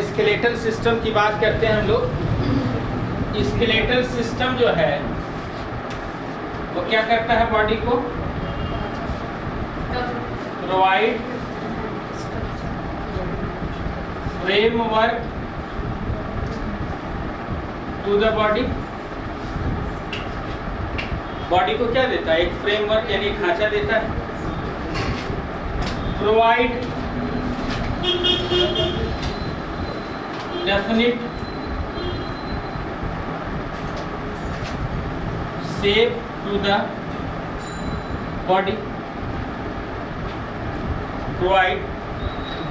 Skeletal system की बात करते हैं हम लोग। स्केलेटल सिस्टम जो है वो क्या करता है? बॉडी को provide framework to the body. Body को क्या देता है? एक फ्रेमवर्क यानी ढांचा देता है। Provide definite shape to the body, provide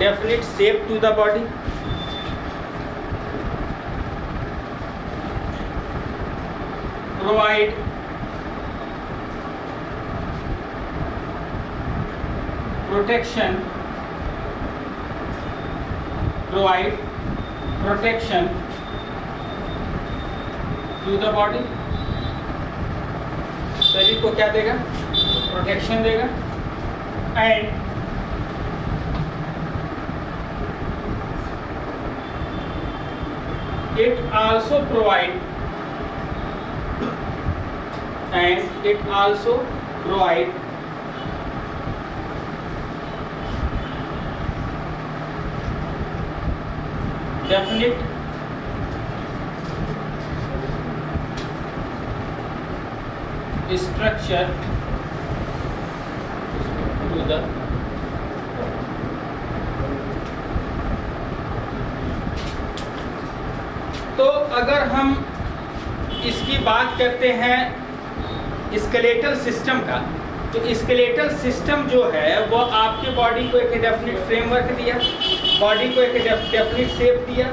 definite shape to the body, provide protection, provide protection to the body। शरीर को क्या देगा? प्रोटेक्शन देगा। And it also provide definite structure to the तो अगर हम इसकी बात करते हैं स्केलेटल सिस्टम का, तो स्केलेटल सिस्टम जो है वो आपके बॉडी को एक डेफिनिट फ्रेमवर्क दिया, बॉडी को एक डेफिनिट शेप दिया।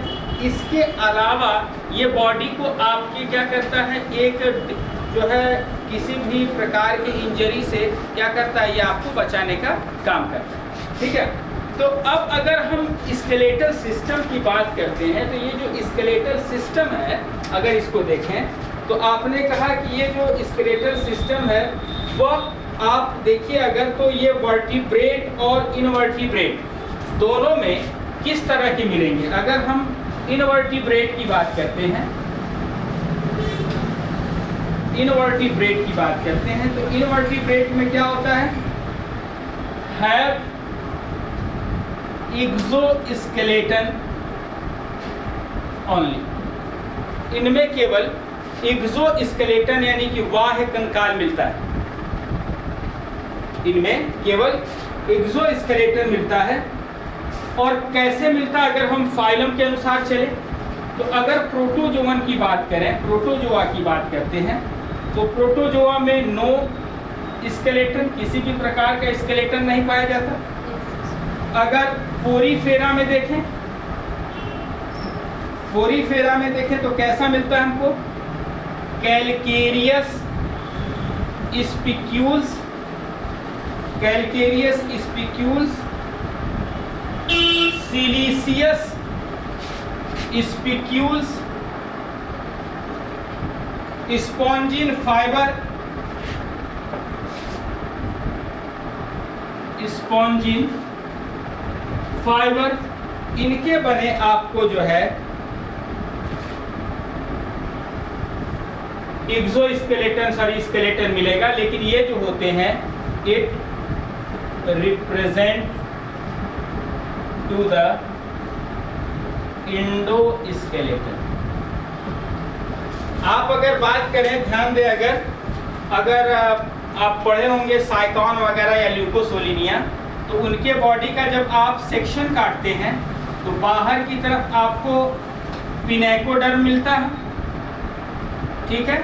इसके अलावा ये बॉडी को आपकी क्या करता है? एक जो है किसी भी प्रकार की इंजरी से क्या करता है? ये आपको बचाने का काम करता है। ठीक है, तो अब अगर हम स्केलेटल सिस्टम की बात करते हैं तो ये जो स्केलेटल सिस्टम है, अगर इसको देखें तो आपने कहा कि ये जो स्केलेटल सिस्टम है वो आप देखिए अगर, तो ये वर्टिब्रेट और इनवर्टिब्रेट दोनों में किस तरह की मिलेंगे। अगर हम इनवर्टिब्रेट की बात करते हैं, इनवर्टिब्रेट की बात करते हैं तो इनवर्टिब्रेट में क्या होता है? Have exoskeleton only. इनमें केवल एक्सोस्केलेटन यानी कि बाह्य कंकाल मिलता है। इनमें केवल एक्सोस्केलेटन मिलता है। और कैसे मिलता है? अगर हम फाइलम के अनुसार चले तो अगर प्रोटोजोवन की बात करें, प्रोटोजोआ की बात करते हैं तो प्रोटोजोआ में नो स्केलेटन, किसी भी प्रकार का स्केलेटन नहीं पाया जाता। अगर पोरीफेरा में देखें, पोरीफेरा में देखें तो कैसा मिलता है हमको? Calcareous spicules, calcareous spicules, siliceous spicules, spongin fibre, spongin fibre, इनके बने आपको जो है एक्सोस्केलेटन सॉरी स्केलेटन मिलेगा। लेकिन ये जो होते हैं it represent to the endoskeleton. आप अगर बात करें, ध्यान दें, अगर आप पढ़े होंगे साइटोन वगैरह या ल्यूकोसोलिनिया, तो उनके बॉडी का जब आप सेक्शन काटते हैं तो बाहर की तरफ आपको पिनेकोडर्म मिलता है, ठीक है,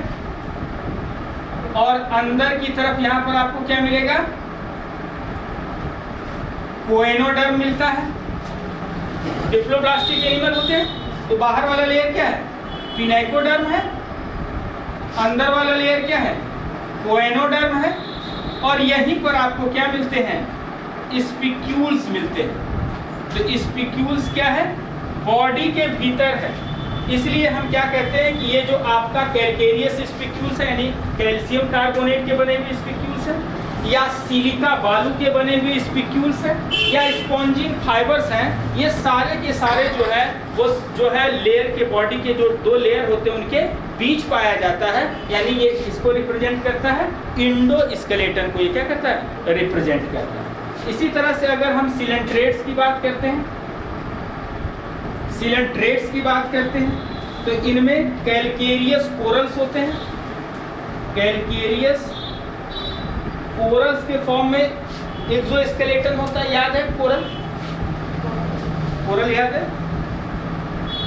और अंदर की तरफ यहाँ पर आपको क्या मिलेगा? कोएनोडर्म मिलता है। डिप्लोब्लास्टिक एनिमल होते हैं तो बाहर वाला लेयर क्या है? पिनेकोडर्म है, अंदर वाला लेयर क्या है? कोएनोडर्म है, और यहीं पर आपको क्या मिलते हैं? स्पिक्यूल्स मिलते हैं। तो स्पिक्यूल्स क्या है? बॉडी के भीतर है। इसलिए हम क्या कहते हैं कि ये जो आपका कैलकेरियस स्पिक्यूल्स है, यानी कैल्शियम कार्बोनेट के बने हुए स्पिक्यूल्स है, या सिलिका बालू के बने हुए स्पिक्यूल्स हैं या स्पॉन्जिन फाइबर्स हैं, ये सारे के सारे जो है वो जो है लेयर के बॉडी के जो 2 लेयर होते हैं उनके बीच पाया जाता है, यानी ये इसको रिप्रेजेंट करता है, इंडोस्केलेटन को ये क्या करता है, रिप्रेजेंट करता है। इसी तरह से अगर हम सिलेंट्रेट्स की बात करते हैं, सिलेंट्रेट्स की बात करते हैं तो इनमें कैलकेरियस कोरल्स होते हैं, कैलकेरियस कोरल्स के फॉर्म में एक्सोस्केलेटन होता है, याद है कोरल, कोरल याद है,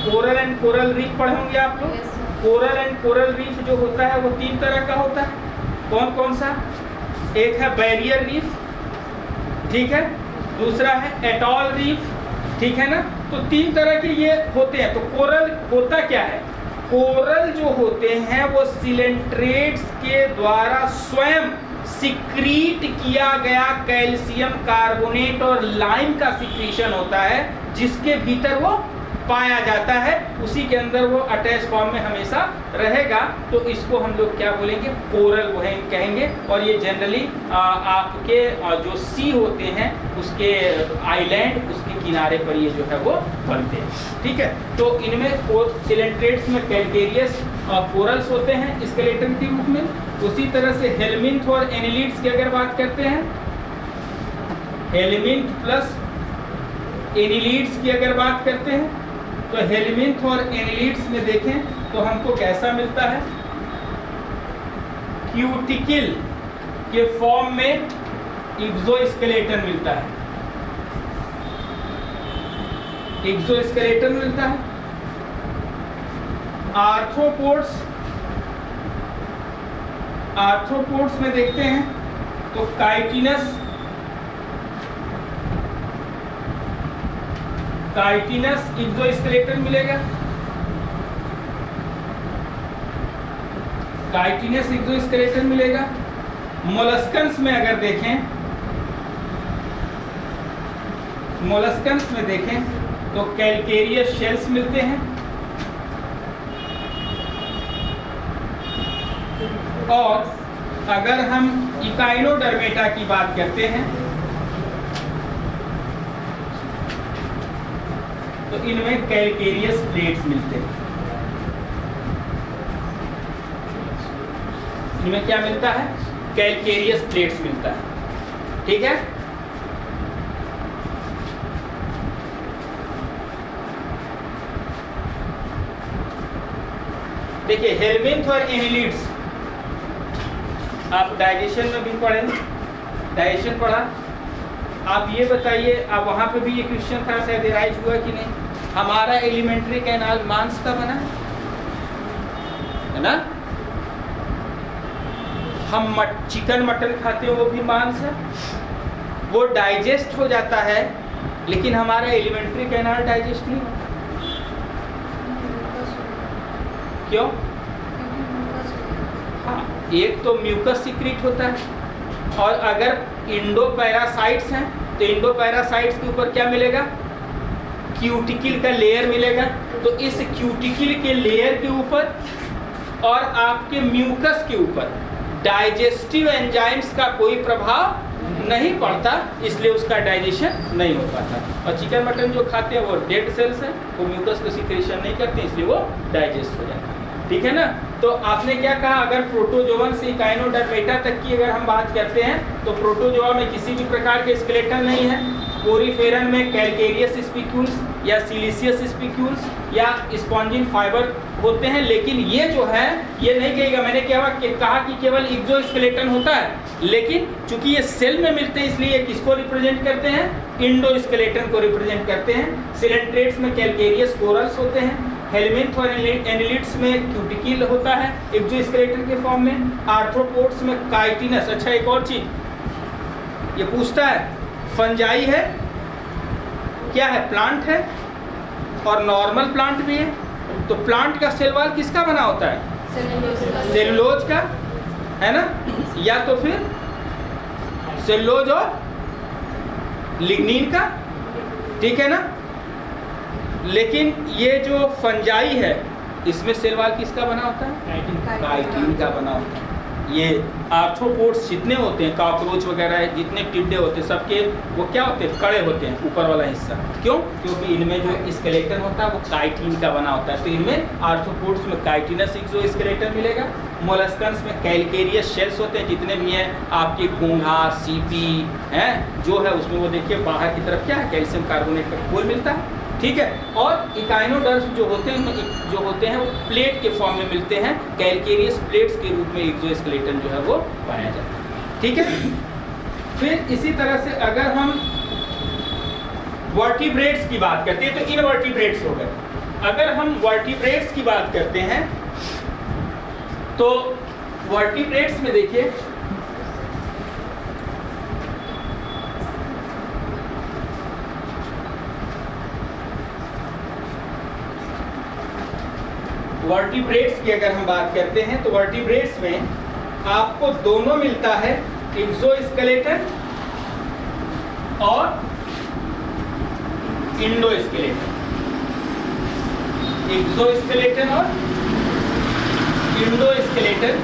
कोरल एंड कोरल रीफ पढ़े होंगे आप लोग। कोरल एंड कोरल रीफ जो होता है वो 3 तरह का होता है, कौन कौन सा, एक है बैरियर रीफ, ठीक है, दूसरा है एटॉल रीफ, ठीक है ना, तो 3 तरह के ये होते हैं। तो कोरल होता क्या है, कोरल जो होते हैं वो सिलेंट्रेट्स के द्वारा स्वयं सिक्रीट किया गया कैल्शियम कार्बोनेट और लाइम का सिक्रीशन होता है, जिसके भीतर वो पाया जाता है, उसी के अंदर वो अटैच फॉर्म में हमेशा रहेगा, तो इसको हम लोग क्या बोलेंगे, कोरल वो कहेंगे। और ये जनरली आपके जो सी होते हैं उसके आइलैंड, उसके किनारे पर ये जो है वो बनते हैं, ठीक है। तो इनमें सिलेंट्रेट्स में कैलकेरियस कोरल्स होते हैं स्केलेटन के रूप में। उसी तरह से हेलमिंथ और एनिलिड्स की अगर बात करते हैं, हेलमिंथ प्लस एनिलिड्स की अगर बात करते हैं तो हेलमिंथ और एनिलिड्स में देखें तो हमको कैसा मिलता है, क्यूटिकल के फॉर्म में एक्सोस्केलेटन मिलता है, एक्सोस्केलेटन मिलता है। आर्थ्रोपोड्स, आर्थ्रोपोड्स में देखते हैं तो काइटिनस, काइटिनस एक्सोस्केलेटन मिलेगा, काइटिनस एक्सोस्केलेटन मिलेगा। मोलस्कन्स में अगर देखें, मोलस्कन्स में देखें तो कैलकेरियस शेल्स मिलते हैं, और अगर हम इकाइनोडर्मेटा की बात करते हैं तो इनमें कैलकेरियस प्लेट्स मिलते हैं। इनमें क्या मिलता है, कैलकेरियस प्लेट्स मिलता है, ठीक है। देखिए हेलमिंथ और एनिलिड्स आप डाइजेशन में भी पढ़े, डाइजेशन पढ़ा, आप ये बताइए, आप वहाँ पे भी ये क्वेश्चन था शायद राइज हुआ कि नहीं, हमारा एलिमेंट्री कैनाल मांस का बना है ना, हम चिकन मटन खाते हैं वो भी मांस है, वो डाइजेस्ट हो जाता है, लेकिन हमारा एलिमेंट्री कैनाल डाइजेस्ट नहीं होता, क्यों? हाँ, एक तो म्यूकस सिक्रीट होता है, और अगर इंडोपैरासाइट्स हैं तो इंडोपैरासाइट्स के ऊपर क्या मिलेगा, क्यूटिकल का लेयर मिलेगा। तो इस क्यूटिकल के लेयर के ऊपर और आपके म्यूकस के ऊपर डाइजेस्टिव एंजाइम्स का कोई प्रभाव नहीं पड़ता, इसलिए उसका डाइजेशन नहीं हो पाता। और चिकन मटन जो खाते हैं वो डेड सेल्स हैं, वो म्यूकस को सिक्रेशन नहीं करते, इसलिए वो डाइजेस्ट हो जाता है, ठीक है ना। तो आपने क्या कहा, अगर प्रोटोजोवन से इकाइनोडर्मेटा तक की अगर हम बात करते हैं तो प्रोटोजोआ में किसी भी प्रकार के स्केलेटन नहीं है, कोरीफेरन में कैलकेरियस स्पिक्यूल्स या सिलिशियस स्पिक्यूल्स या स्पॉन्जिन फाइबर होते हैं, लेकिन ये जो है ये नहीं कहेगा, मैंने कहा कि केवल एक्सोस्केलेटन होता है, लेकिन चूंकि ये सेल में मिलते हैं इसलिए किसको रिप्रेजेंट करते हैं, इंडोस्केलेटन को रिप्रेजेंट करते हैं। सिलेंट्रेट्स में कैलकेरियस कोरल्स होते हैं, हेलमिंथ और एनिलिड्स में क्यूटिकल होता है एक्सोस्केलेटन के फॉर्म में, आर्थ्रोपोड्स में काइटिनस। अच्छा एक और चीज ये पूछता है, फंजाई है, क्या है, प्लांट है और नॉर्मल प्लांट भी है, तो प्लांट का सेल वॉल किसका बना होता है, सेलुलोज का, है ना, या तो फिर सेलुलोज और लिग्निन का, ठीक है ना। लेकिन ये जो फंजाई है इसमें सेल वॉल किसका बना होता है, काइटिन का बना होता है, ये आर्थ्रोपोड्स जितने होते हैं, कॉकरोच वगैरह जितने टिड्डे होते हैं, सबके वो क्या होते हैं, कड़े होते हैं ऊपर वाला हिस्सा। क्यों? क्योंकि इनमें जो स्केलेटन होता है वो काइटिन का बना होता है। तो इनमें आर्थ्रोपोड्स में काइटिनस एक्सोस्केलेटन मिलेगा। मोलस्कन्स में कैल्केरियस शेल्स होते हैं जितने भी हैं, आपके घोंघा, सीपी हैं जो है उसमें वो देखिए बाहर की तरफ क्या है, कैल्शियम कार्बोनेट का घोल मिलता है। ठीक है। और इकाइनोडर्म्स जो होते हैं उनमें जो होते हैं वो प्लेट के फॉर्म में मिलते हैं, कैल्केरियस प्लेट्स के रूप में एक्सोस्केलेटन जो है वो पाया जाता है। ठीक है। फिर इसी तरह से अगर हम वर्टिब्रेट्स की बात करते हैं तो इनवर्टिब्रेट्स हो गए। अगर हम वर्टिब्रेट्स की बात करते हैं तो वर्टिब्रेट्स में देखिए वर्टिब्रेट्स की अगर हम बात करते हैं तो वर्टिब्रेट्स में आपको दोनों मिलता है, एक्सोस्केलेटन और इंडोस्केलेटन। एक्सोस्केलेटन और इंडोस्केलेटन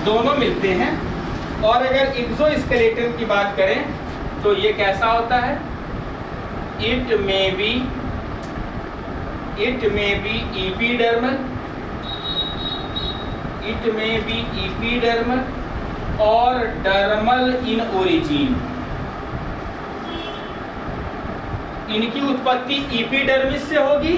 दोनों मिलते हैं। और अगर एक्सोस्केलेटन की बात करें तो ये कैसा होता है, इट में B epidermal, it may be epidermal और dermal in origin। इनकी उत्पत्ति एपिडर्मिस से होगी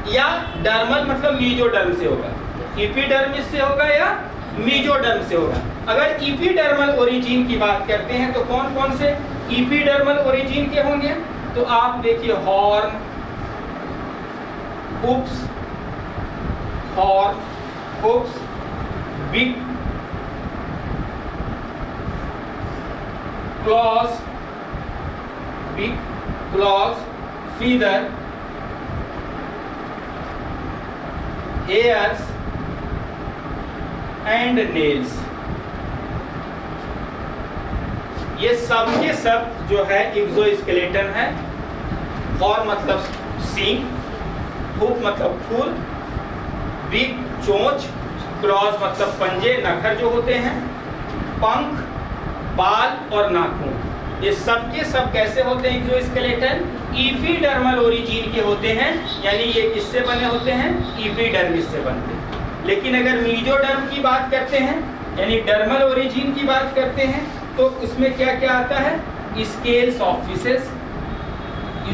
या डर्मल मतलब मीजोडर्म से होगा। एपिडर्मिस से होगा या मीजोडर्म से होगा। अगर एपिडर्मल ओरिजिन की बात करते हैं तो कौन कौन से एपिडर्मल ओरिजिन के होंगे, तो आप देखिए horn, hoops, big clause, feather, hairs and nails. ये सब के सब जो है एक्सोस्केलेटन है। और मतलब सींग, हुप मतलब फूल, बिग चोंच, क्लॉज मतलब पंजे, नखर जो होते हैं, पंख, बाल और नाखून, ये सब के सब कैसे होते हैं एक्सोस्केलेटन, एपिडर्मल ओरिजिन के होते हैं। यानी ये किससे बने होते हैं, एपिडर्मिस से बनते हैं। लेकिन अगर मीजोडर्म की बात करते हैं यानी डर्मल ओरिजिन की बात करते हैं तो इसमें क्या क्या आता है, scales of fishes.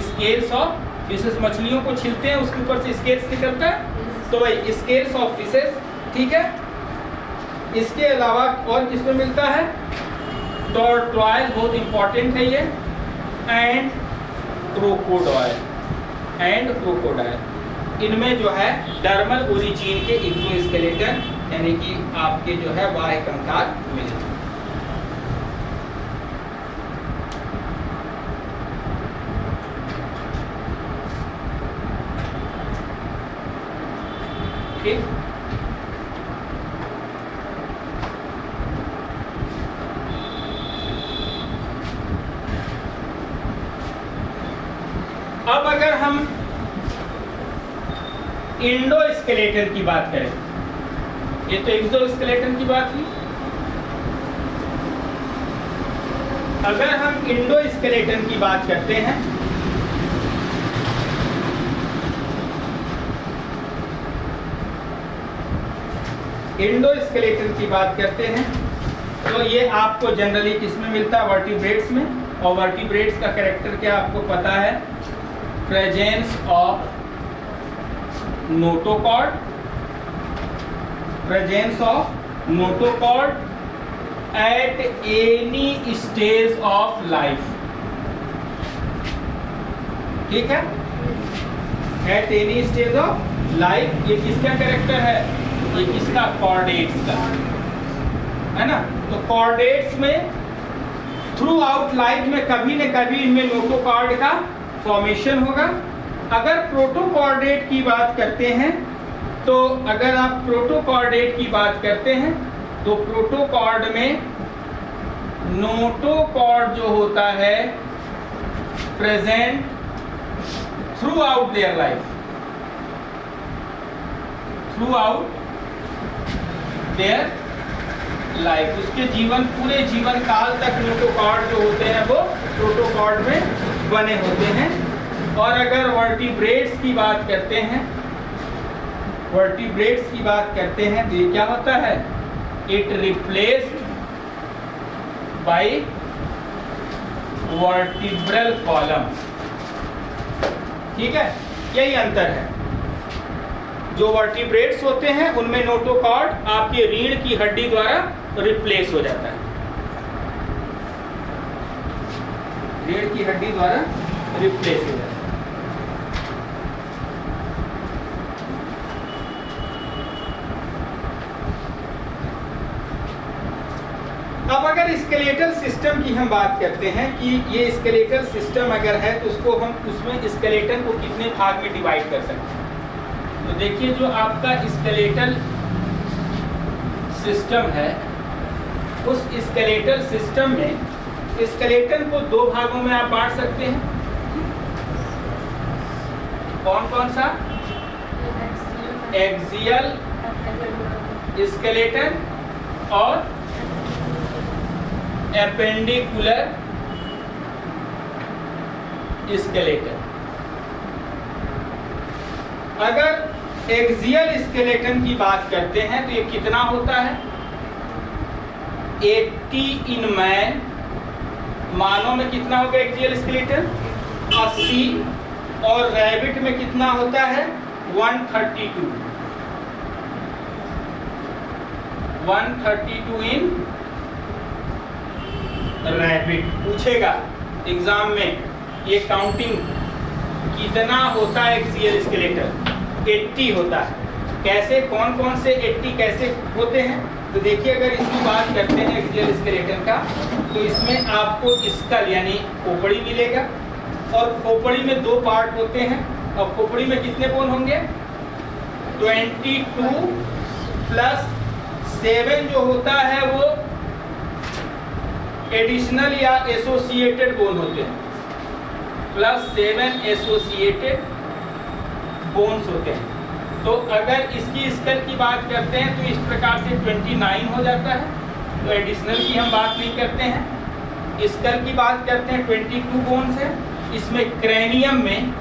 Scales of fishes, मछलियों को छीलते हैं उसके ऊपर से स्केल्स निकलता है, तो भाई स्केल्स ऑफ फिशेस। ठीक है। इसके अलावा और किसमें मिलता है, टॉर्टोइल, बहुत इंपॉर्टेंट है ये, एंड क्रोकोडाइल। इनमें जो है डर्मल ओरिजिन के एक्सोस्केलेटन यानी कि आपके जो है बाह्य कंकाल मिलते हैं। ठीक। अब अगर हम इंडोस्केलेटन की बात करें, ये तो एक्सोस्केलेटन की बात हुई। अगर हम इंडोस्केलेटन की बात करते हैं इंडोस्केलेटन की बात करते हैं तो ये आपको जनरली किसमें मिलता है, वर्टिब्रेट्स में। और वर्टिब्रेट्स का कैरेक्टर क्या आपको पता है, presence of notochord, at any stage of life. ठीक है, at any stage of life. ये किसका कैरेक्टर है, ये किसका, कॉर्डेट्स का है ना। तो कॉर्डेट्स में थ्रू आउट लाइफ में कभी न कभी इनमें नोटोकॉर्ड का फॉर्मेशन होगा। अगर प्रोटोकॉर्डेट की बात करते हैं तो अगर आप प्रोटोकॉर्डेट की बात करते हैं तो प्रोटोकॉर्ड में नोटोकॉर्ड जो होता है present through out their life, through out their life, उसके जीवन पूरे जीवन काल तक नोटोकॉर्ड जो होते हैं वो प्रोटोकॉर्ड में बने होते हैं। और अगर वर्टिब्रेट्स की बात करते हैं, वर्टिब्रेट्स की बात करते हैं तो ये क्या होता है, it replaced by vertebral column. ठीक है, यही अंतर है। जो वर्टिब्रेट्स होते हैं उनमें नोटोकॉर्ड आपके रीढ़ की हड्डी द्वारा रिप्लेस हो जाता है, रीढ़ की हड्डी द्वारा रिप्लेस हो जाता है। अब अगर स्केलेटल सिस्टम की हम बात करते हैं कि ये स्केलेटल सिस्टम अगर है तो उसको हम उसमें स्केलेटन को कितने भाग में डिवाइड कर सकते हैं। तो देखिए, जो आपका स्केलेटल सिस्टम है, उस स्केलेटल सिस्टम में स्केलेटन को दो भागों में आप बांट सकते हैं। कौन कौन सा? एक्सियल स्केलेटन और एपेंडिकुलर स्केलेटन। अगर एक्सियल स्केलेटन की बात करते हैं तो ये कितना होता है, 80 इन मैन, मानव में कितना होगा एक्सियल स्केलेटन, 80, और रैबिट में कितना होता है 132 इन रैबिट। पूछेगा एग्जाम में ये काउंटिंग कितना होता है एक्सियल स्केलेटन, 80 होता है। कैसे, कौन कौन से 80 कैसे होते हैं? तो देखिए, अगर इसकी बात करते हैं एक्सियल स्केलेटन का, तो इसमें आपको स्कल यानी खोपड़ी मिलेगा, और खोपड़ी में दो पार्ट होते हैं। और खोपड़ी में कितने बोन होंगे, 22 प्लस 7 जो होता है वो एडिशनल या एसोसिएटेड बोन होते हैं, प्लस 7 एसोसिएटेड बोन्स होते हैं। तो अगर इसकी स्कल की बात करते हैं तो इस प्रकार से 29 हो जाता है, तो एडिशनल की हम बात नहीं करते हैं। स्कल की बात करते हैं 22 बोन्स है। इसमें क्रैनियम में,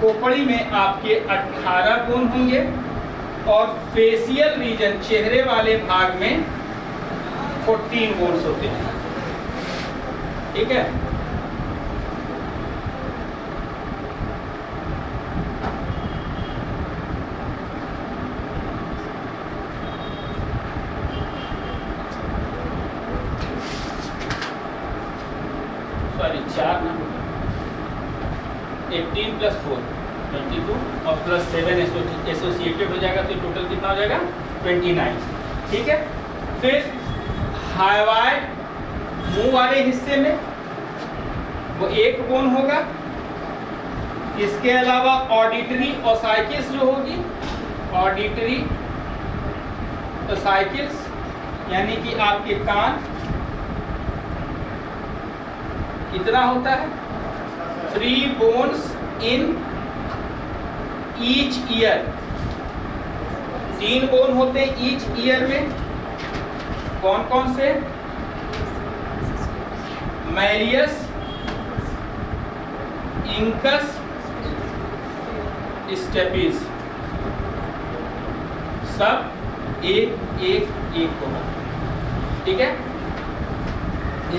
खोपड़ी में आपके 18 बोन होंगे, और फेशियल रीजन चेहरे वाले भाग में 14 बोन्स होते हैं। ठीक है, सॉरी 4 ना, 18 प्लस 4 22 और प्लस 7 एसोसिएटेड हो जाएगा, तो टोटल कितना हो जाएगा 29। ठीक है, फिर हाइवाइड मुंह वाले हिस्से में वो 1 बोन होगा। इसके अलावा ऑडिटरी ओसाइकिल्स जो होगी, ऑडिटरी ओसाइकिल्स यानी कि आपके कान, कितना होता है 3 bones in each year, 3 bone होते हैं ईच ईयर में। कौन कौन से, मैलियस, इंकस, स्टेपिस, सब एक एक एक होगा। ठीक है,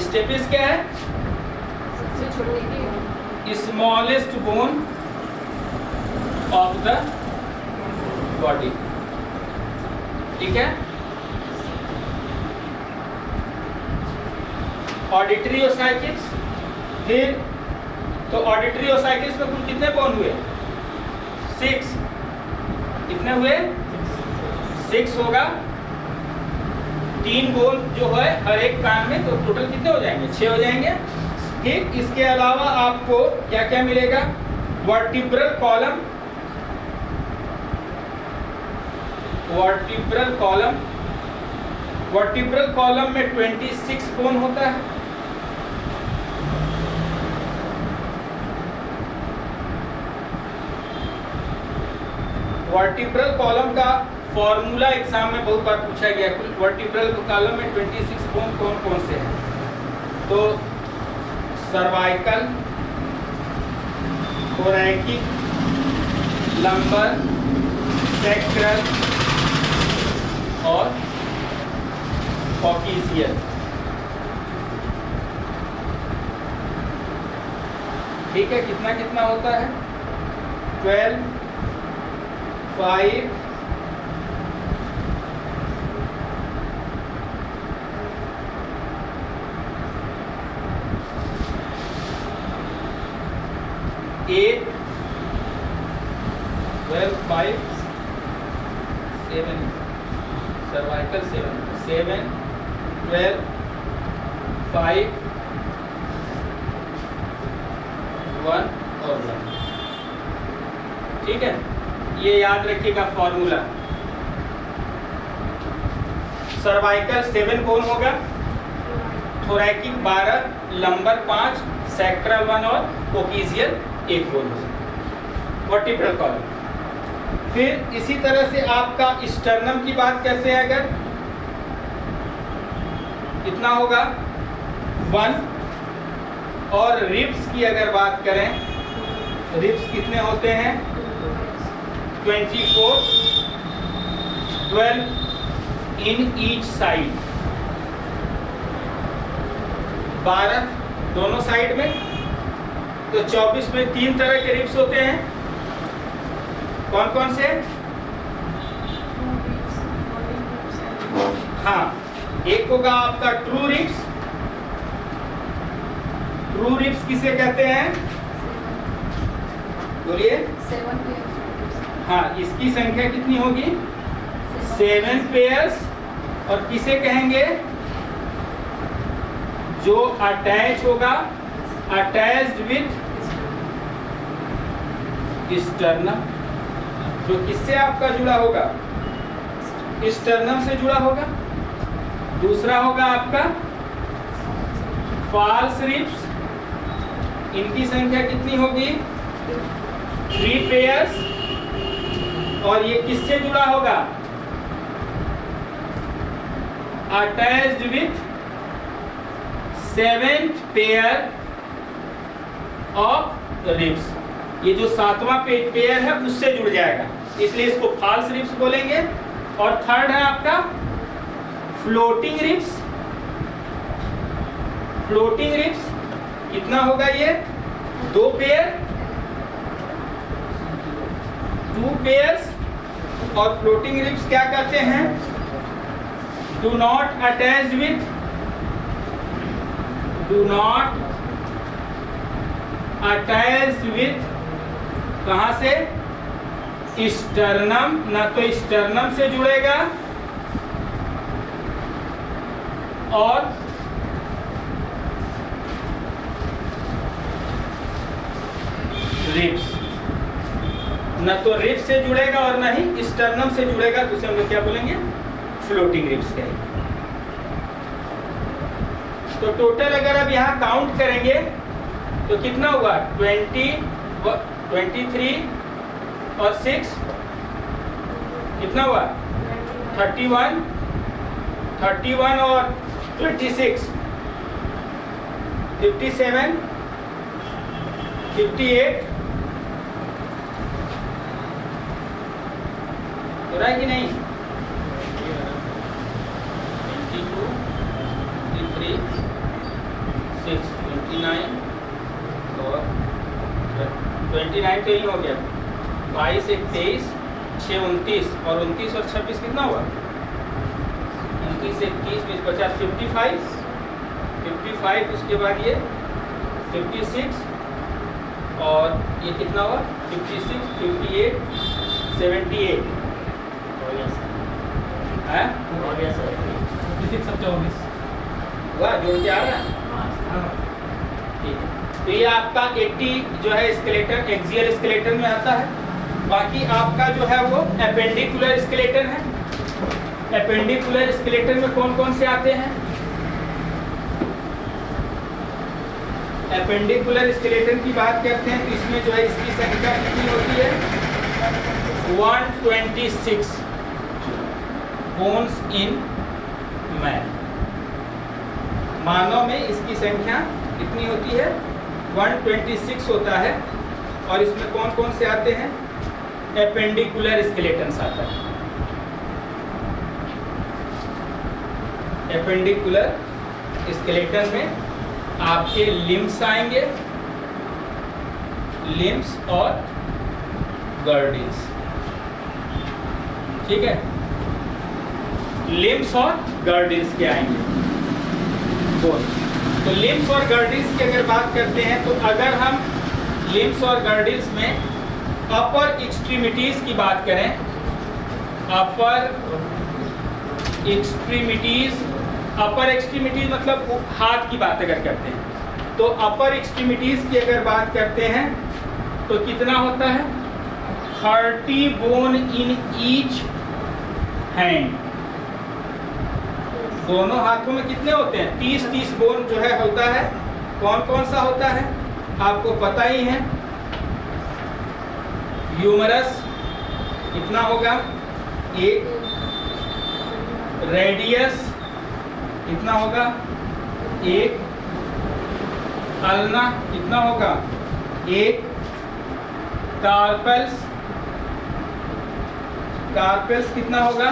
स्टेपिस क्या है, smallest bone of the body. ठीक है, ऑडिटरी ओसाइकिल्स, फिर तो ऑडिटरी ओसाइकिल्स में कुल कितने बोन हुए, 6। कितने हुए, 6 होगा। 3 बोन जो है हर एक कान में, तो टोटल कितने हो जाएंगे, 6 हो जाएंगे। ठीक, इसके अलावा आपको क्या क्या मिलेगा, vertebral column, vertebral column, vertebral column में 26 बोन होता है। वर्टिब्रल कॉलम का फॉर्मूला एग्जाम में बहुत बार पूछा गया। वर्टिब्रल कॉलम में 26 बोन कौन कौन से हैं? तो सर्वाइकल, थोरैकिक, लंबर, सैक्रल और कॉक्सीजियल। ठीक है, कितना कितना होता है? 12, 5, 8, 12, 5, 7, सर्वाइकल 7, 12, 5, 1 और 1। ठीक है, ये याद रखिएगा फॉर्मूला। सर्वाइकल 7 कौन होगा? थोरैकिक 12, लंबर 5, सैक्रल 1 और कोक्सीजियल 1 बोन होगा वर्टिब्रल कॉलम। फिर इसी तरह से आपका स्टर्नम की बात करते हैं, अगर कितना होगा? 1। और रिब्स की अगर बात करें, रिब्स कितने होते हैं? 24, 12 इन ईच साइड, 12 दोनों साइड में। तो 24 में 3 तरह के रिब्स होते हैं। कौन कौन से? हाँ, एक होगा आपका ट्रू रिब्स। ट्रू रिब्स किसे कहते हैं? बोलिए। 7 हाँ, इसकी संख्या कितनी होगी? 7 पेयर्स। और किसे कहेंगे? जो अटैच होगा, अटैच्ड विथ स्टर्नम। जो किससे आपका जुड़ा होगा? स्टर्नम से जुड़ा होगा। दूसरा होगा आपका फॉल्स रिब्स। इनकी संख्या कितनी होगी? 3 पेयर्स। और ये किससे जुड़ा होगा? Attached with 7th pair of ribs. ये जो 7वां पेयर है उससे जुड़ जाएगा, इसलिए इसको फॉल्स रिब्स बोलेंगे। और थर्ड है आपका फ्लोटिंग रिब्स। फ्लोटिंग रिब्स कितना होगा? ये 2 पेयर, 2 पेयर्स। और फ्लोटिंग रिब्स क्या कहते हैं? Do not attach with, do not attached with, कहां से? स्टर्नम। ना तो स्टर्नम से जुड़ेगा और रिब्स, न तो रिब्स से जुड़ेगा और न ही स्टर्नम से जुड़ेगा, तो उसे हम लोग क्या बोलेंगे? फ्लोटिंग रिब्स कहेंगे। तो टोटल अगर अब यहाँ काउंट करेंगे तो कितना हुआ? 20, 23 और 6 कितना हुआ? 31, 31 और 26 57, 58 हो रहा है कि नहीं? 22, 23, 6, 29 और 29 तो यही हो गया। 22, 23, 6, 29 और 29 और 26 कितना हुआ? 29, 21, 20, 50, 55, 55। उसके बाद ये 56 और ये कितना हुआ? 56, 58, 78 है? 26 और 24 हुआ, जोड़ के आ रहा है। ठीक है, तो ये आपका 80 जो है स्केलेटन एक्सियल स्केलेटन में आता है। बाकी आपका जो है वो एपेंडिकुलर स्केलेटन है। एपेंडिकुलर स्केलेटन में कौन कौन से आते हैं? एपेंडिकुलर स्केलेटन की बात करते हैं तो इसमें जो है इसकी संख्या कितनी होती है? 126। Bones in man. मानव में इसकी संख्या कितनी होती है? 126 होता है। और इसमें कौन कौन से आते हैं? एपेंडिकुलर स्केलेटन्स आता है। एपेंडिकुलर स्केलेटन में आपके लिम्स आएंगे, लिम्स और गर्डिल्स। ठीक है, लिम्स और गर्डिल्स के आएंगे बोन। तो लिम्स और गर्डिल्स की अगर बात करते हैं तो अगर हम लिम्स और गर्डिल्स में अपर एक्सट्रीमिटीज की बात करें, अपर एक्सट्रीमिटीज, अपर एक्सट्रीमिटीज मतलब हाथ की बात अगर करते हैं तो अपर एक्सट्रीमिटीज की अगर बात करते हैं तो कितना होता है? 30 बोन इन ईच हैंड। दोनों हाथों में कितने होते हैं? 30 बोन जो है होता है। कौन कौन सा होता है आपको पता ही है। ह्यूमरस कितना होगा? 1। रेडियस कितना होगा? 1। अल्ना कितना होगा? 1। कार्पल्स, कार्पल्स कितना होगा?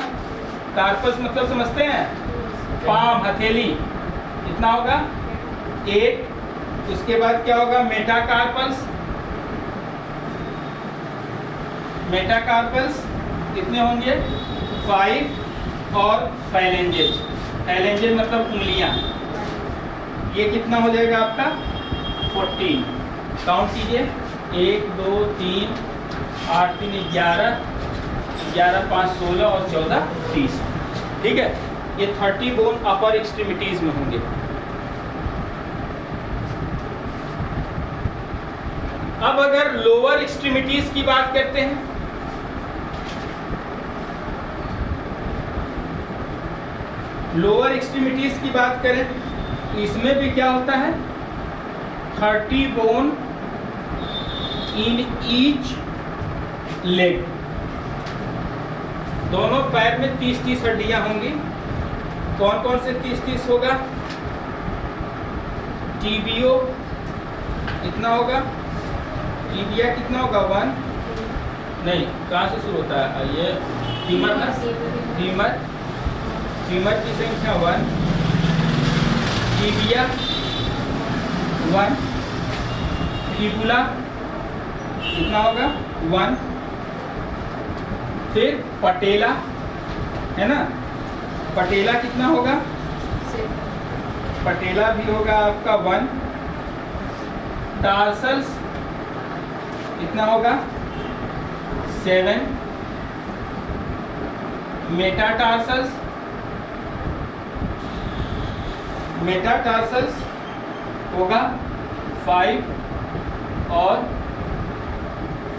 कार्पल्स मतलब समझते हैं? पाम, हथेली, कितना होगा? 8। उसके बाद क्या होगा? मेटाकार्पल्स, मेटाकार्पल्स कितने होंगे? 5। और फाइलेंजेस, फाइलेंजेस मतलब उंगलियां, ये कितना हो जाएगा आपका? 14। काउंट कीजिए, 1 2 3 8 3 11, 11 5 16 और 14 30। ठीक है, ये 30 बोन अपर एक्सट्रीमिटीज में होंगे। अब अगर लोअर एक्सट्रीमिटीज की बात करते हैं, लोअर एक्सट्रीमिटीज की बात करें तो इसमें भी क्या होता है? 30 बोन इन ईच लेग। दोनों पैर में 30 हड्डियां होंगी। कौन कौन से 30 होगा? टीबियो कितना होगा? टीबिया कितना होगा? 1। नहीं, कहाँ से शुरू होता है ये? फीमर ना, फीमर, फीमर की संख्या 1। टीबिया 1। फिबुला कितना होगा? 1। फिर पटेला है ना, पटेला कितना होगा? पटेला भी होगा आपका 1। टार्सल्स कितना होगा? 7। मेटाटार्सल्स, मेटाटार्सल्स होगा 5। और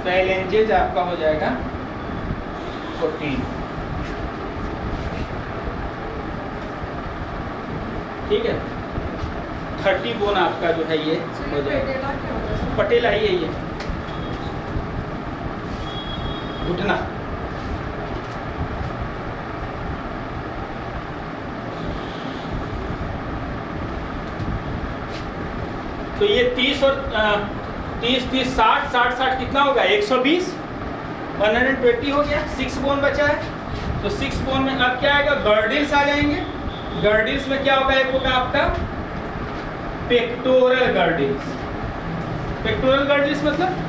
फाइलेंजेज आपका हो जाएगा 14। ठीक है, 30 बोन आपका जो है ये हो जाएगा। पटेला ही है ये, घुटना। तो ये 30 और 30 30 60 60 60 कितना होगा? 120, 120 हो गया। 6 बोन बचा है, तो 6 बोन में अब क्या आएगा? गर्डिल्स आ जाएंगे। गर्डिल्स में क्या होगा? एक होगा आपका पेक्टोरल गर्डिल्स। पेक्टोरल गर्डिल्स मतलब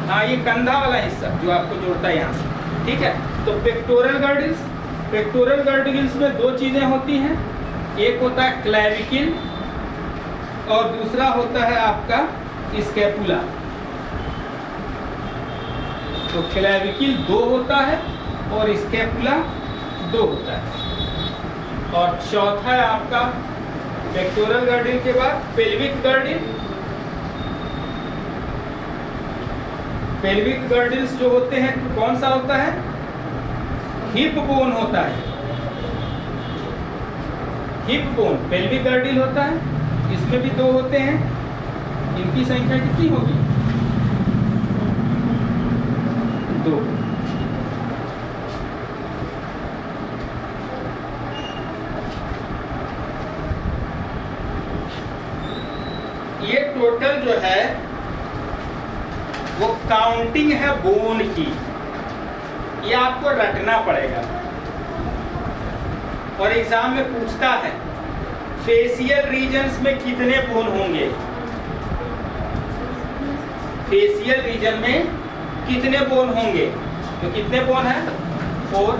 हाँ, ये कंधा वाला हिस्सा जो आपको जोड़ता है यहाँ से। ठीक है, तो पेक्टोरल गर्डिल्स, पेक्टोरल गर्डिल्स में 2 चीजें होती हैं। एक होता है क्लैविकिल और दूसरा होता है आपका स्कैपुला। तो क्लैविकिल 2 होता है और स्कैपुला 2 होता है। और चौथा है आपका पेक्टोरल गर्डिल के बाद पेल्विक गर्डिल। पेल्विक गर्डिल्स जो होते हैं कौन सा होता है? हिप बोन होता है, हिप बोन पेल्विक गर्डिल होता है। इसमें भी 2 होते हैं। इनकी संख्या कितनी होगी? 2। काउंटिंग है बोन की, ये आपको रटना पड़ेगा। और एग्जाम में पूछता है फेशियल रीजन्स में कितने बोन होंगे, फेशियल रीजन में कितने बोन होंगे, तो कितने बोन है 4।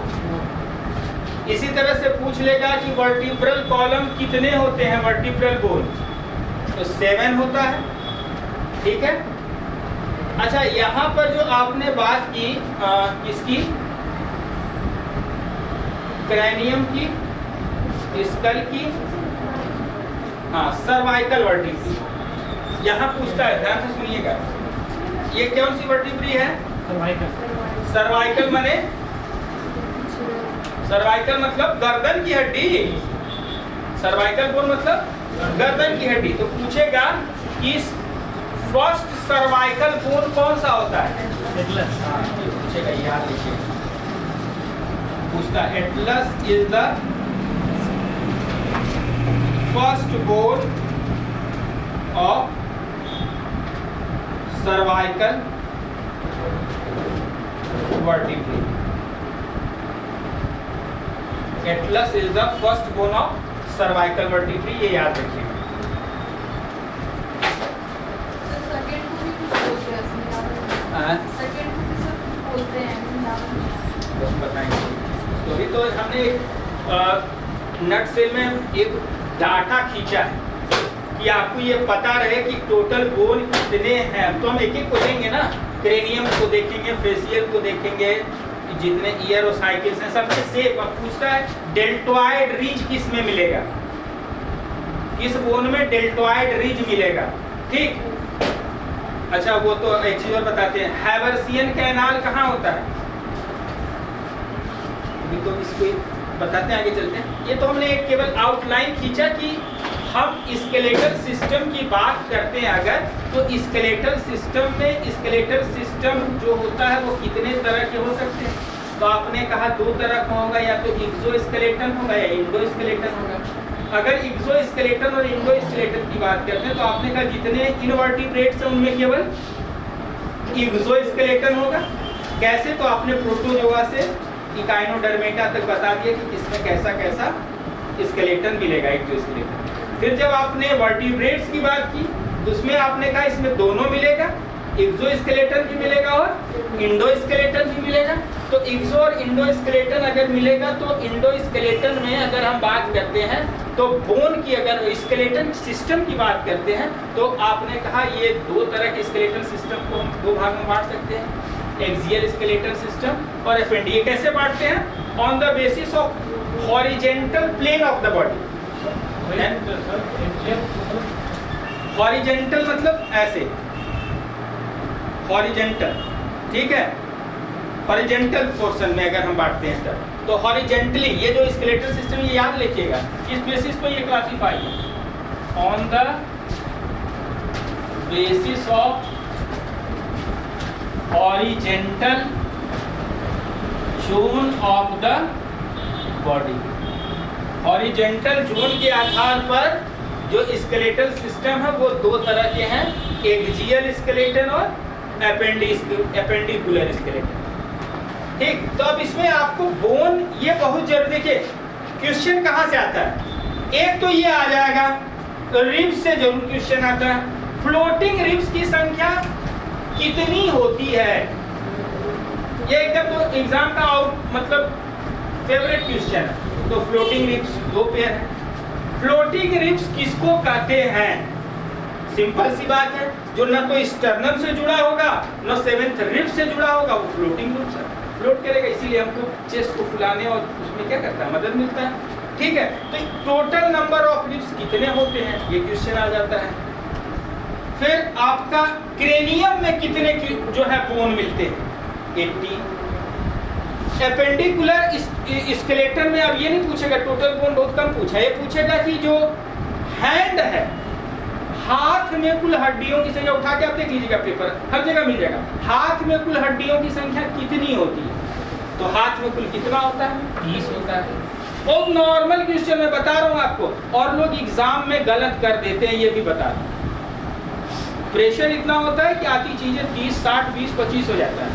इसी तरह से पूछ लेगा कि वर्टिब्रल कॉलम कितने होते हैं, वर्टिब्रल बोन, तो 7 होता है। ठीक है। अच्छा, यहाँ पर जो आपने बात की किसकी, क्रैनियम की, स्कल की, हाँ सर्वाइकल वर्टिब्री, यहाँ पूछता है, ध्यान से सुनिएगा, ये कौन सी वर्टिब्री है, सर्वाइकल माने, सर्वाइकल मतलब गर्दन की हड्डी, सर्वाइकल बोन मतलब गर्दन की हड्डी। तो पूछेगा कि फर्स्ट सर्वाइकल बोन कौन सा होता है, एटलस। हाँ, ये पूछेगा, याद रखिए, पूछता Atlas is the first bone of cervical vertebrae. Atlas is the first bone of cervical vertebrae, ये याद रखिए। बताएंगे तो अभी तो हमने नट सेल में एक डाटा खींचा है कि आपको ये पता रहे कि टोटल बोन कितने हैं। तो हम एक एक को देंगे ना, क्रेनियम को देखेंगे, फेशियल को देखेंगे, जितने ईयर और साइकिल्स हैं सबसे सेफ। अब पूछता है डेल्टोइड रिज किस में मिलेगा, किस बोन में डेल्टोइड रिज मिलेगा। ठीक, अच्छा वो तो एक चीज और बताते हैं, हैवर्सियन कैनाल कहाँ होता है, अभी तो इसको बताते हैं, आगे चलते हैं। ये तो हमने एक केवल आउटलाइन खींचा कि हम स्केलेटल सिस्टम की बात करते हैं अगर, तो स्केलेटल सिस्टम में स्केलेटल सिस्टम जो होता है वो कितने तरह के हो सकते हैं। तो आपने कहा 2 तरह का होगा, या तो एक्सोस्केलेटन होगा या इंडोस्केलेटन होगा। अगर एक्सोस्केलेटन और इंडोस्केलेटन की बात करते हैं तो आपने कहा जितने इनवर्टिब्रेट्स हैं उनमें केवल एक्सोस्केलेटन होगा। कैसे, तो आपने प्रोटोजोआ से इकाइनोडर्मेटा तक बता दिया कि किसमें कैसा कैसा स्केलेटन मिलेगा, एक्सोस्केलेटन। फिर जब आपने वर्टिब्रेट्स की बात की तो उसमें आपने कहा इसमें दोनों मिलेगा, एक्सोस्केलेटन भी मिलेगा और इंडोस्केलेटन भी मिलेगा। तो एक्सो और इंडोस्केलेटन अगर मिलेगा तो इंडोस्केलेटन में अगर हम बात करते हैं तो बोन की, अगर स्केलेटन सिस्टम की बात करते हैं तो आपने कहा ये 2 तरह के स्केलेटन सिस्टम को हम 2 भाग में बांट सकते हैं, एक्सियल स्केलेटन सिस्टम और एपेंडियल। कैसे बांटते हैं, on the basis of horizontal plane of the body. Horizontal मतलब ऐसे, हॉरिजेंटल, ठीक है, हॉरिजेंटल पोर्शन में अगर हम बांटते हैं तो हॉरिजेंटली, ये जो स्केलेटल सिस्टम ये याद रखिएगा, इस बेसिस पर ये क्लासिफाई है, on the basis of horizontal zone of the body. Horizontal zone के आधार पर जो स्केलेटल सिस्टम है वो 2 तरह के हैं, एक्सियल स्केलेटन और एपेंडिकुलर स्केलेटन। ठीक, तो अब इसमें आपको बोन, ये बहुत जरूरी, देखिए क्वेश्चन कहाँ से आता है, एक तो ये आ जाएगा रिब्स से जरूर क्वेश्चन आता है, फ्लोटिंग रिब्स की संख्या कितनी होती है, ये एकदम तो एग्जाम का मतलब फेवरेट क्वेश्चन है। तो फ्लोटिंग रिब्स 2 पेयर है। फ्लोटिंग रिब्स किसको कहते हैं, सिंपल सी बात है, जो ना तो स्टर्नम से जुड़ा होगा ना 7th रिब से जुड़ा होगा, वो फ्लोटिंग रिब्स है, फ्लोट करेगा, इसीलिए हमको चेस्ट को फुलाने और उसमें क्या करता है, मदद मिलता है। ठीक है, तो टोटल नंबर ऑफ रिब्स कितने होते हैं, ये क्वेश्चन आ जाता है। फिर आपका क्रेनियम में कितने जो है बोन मिलते हैं, 80। एपेंडिकुलर स्केलेटन में अब ये नहीं पूछेगा टोटल बोन, बहुत कम पूछा, ये पूछेगा कि जो हैंड है, हाथ में कुल हड्डियों की संख्या, उठा के आप देख लीजिएगा पेपर, हर जगह मिल जाएगा, हाथ में कुल हड्डियों की संख्या कितनी होती है, तो हाथ में कुल कितना होता है, 30 होता है। और नॉर्मल क्वेश्चन मैं बता रहा हूँ आपको, और लोग एग्जाम में गलत कर देते हैं, ये भी बता रहा हूँ। प्रेशर इतना होता है कि आती चीज़ें 30, 60, 20, 25 हो जाता है,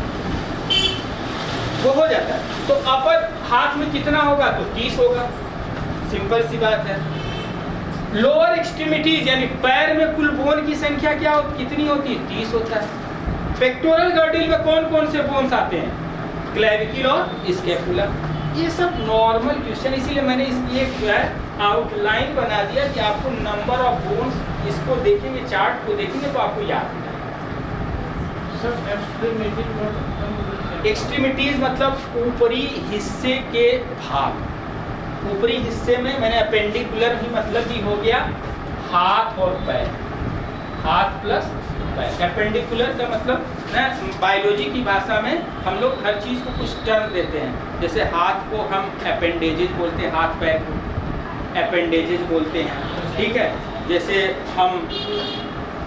वो हो जाता है। तो अपर हाथ में कितना होगा, तो 30 होगा, सिंपल सी बात है। लोअर एक्सट्रीमिटीज यानी पैर में कुल बोन की संख्या क्या कितनी होती है, 30 होता है। पेक्टोरल गर्डिल में कौन कौन से बोन्स आते हैं, क्लेविकल और स्कैपुला। ये सब नॉर्मल क्वेश्चन, इसीलिए मैंने इसकी एक जो है आउटलाइन बना दिया कि आपको नंबर ऑफ बोन्स, इसको देखेंगे, चार्ट को देखेंगे तो आपको याद है। एक्सट्रीमिटीज मतलब ऊपरी हिस्से के भाग, ऊपरी हिस्से में मैंने अपेंडिकुलर भी मतलब भी हो गया हाथ और पैर, हाथ प्लस पैर। अपेंडिकुलर का मतलब ना बायोलॉजी की भाषा में हम लोग हर चीज़ को कुछ टर्म देते हैं, जैसे हाथ को हम अपेंडेजेस बोलते हैं, हाथ पैर को अपेंडेजेस बोलते हैं, ठीक है।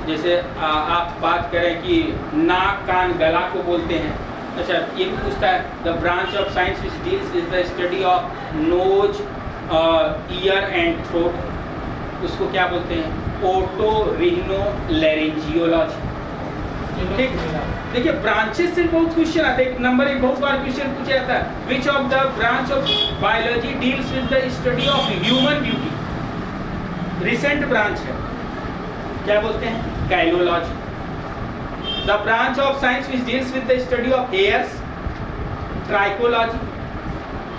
जैसे आप बात करें कि नाक कान गला को बोलते हैं। अच्छा, ये भी पूछता है the branch of science which deals with the study of nose, year and throat, उसको क्या बोलते हैं, ओटोरिहिनोलैरिंजियोलॉजी। ठीक, देखिए ब्रांचेस से बहुत क्वेश्चन आते हैं। नंबर एक बहुत बार क्वेश्चन पूछा जाता है, which of the branch of biology deals with the study of human beauty, recent branch है, क्या बोलते हैं, gynology. The branch of science which deals with the study of hairs, trichology.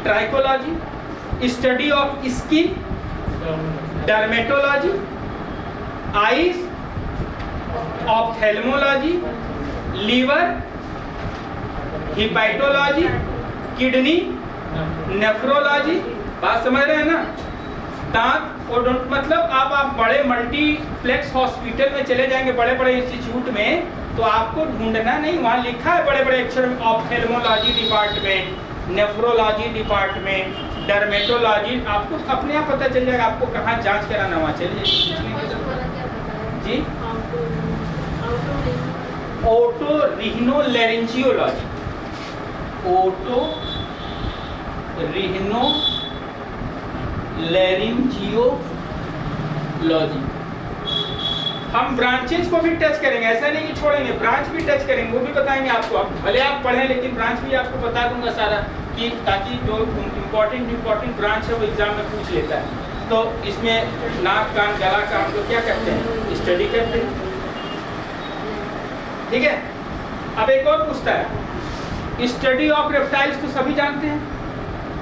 Trichology study of skin, dermatology. Eyes, ophthalmology. Liver, hepatology. Kidney, nephrology. बात समझ रहे हैं ना। दांत ओडोंट मतलब आप बड़े मल्टीप्लेक्स हॉस्पिटल में चले जाएंगे, बड़े बड़े इंस्टीट्यूट में, तो आपको ढूंढना नहीं, वहाँ लिखा है बड़े बड़े अक्षर में ophthalmology department, nephrology department, dermatology. आपको अपने आप पता चल जाएगा आपको कहाँ जांच कराना, वहाँ चलिए जी। ओटोरिहिनोलैरिंजियोलॉजी, ओटोरिहिनोलैरिंजियोलॉजी। हम ब्रांचेस को भी टच करेंगे, ऐसा नहीं कि छोड़ेंगे, ब्रांच भी टच करेंगे, वो भी बताएंगे आपको। आप भले आप पढ़ें लेकिन ब्रांच भी आपको बता दूंगा सारा, कि ताकि जो इम्पोर्टेंट ब्रांच है वो एग्जाम में पूछ लेता है। तो इसमें नाक कान गला का हम लोग क्या करते हैं, स्टडी करते हैं, ठीक है। अब एक और पूछता है, स्टडी ऑफ रेप्टाइल्स तो सभी जानते हैं,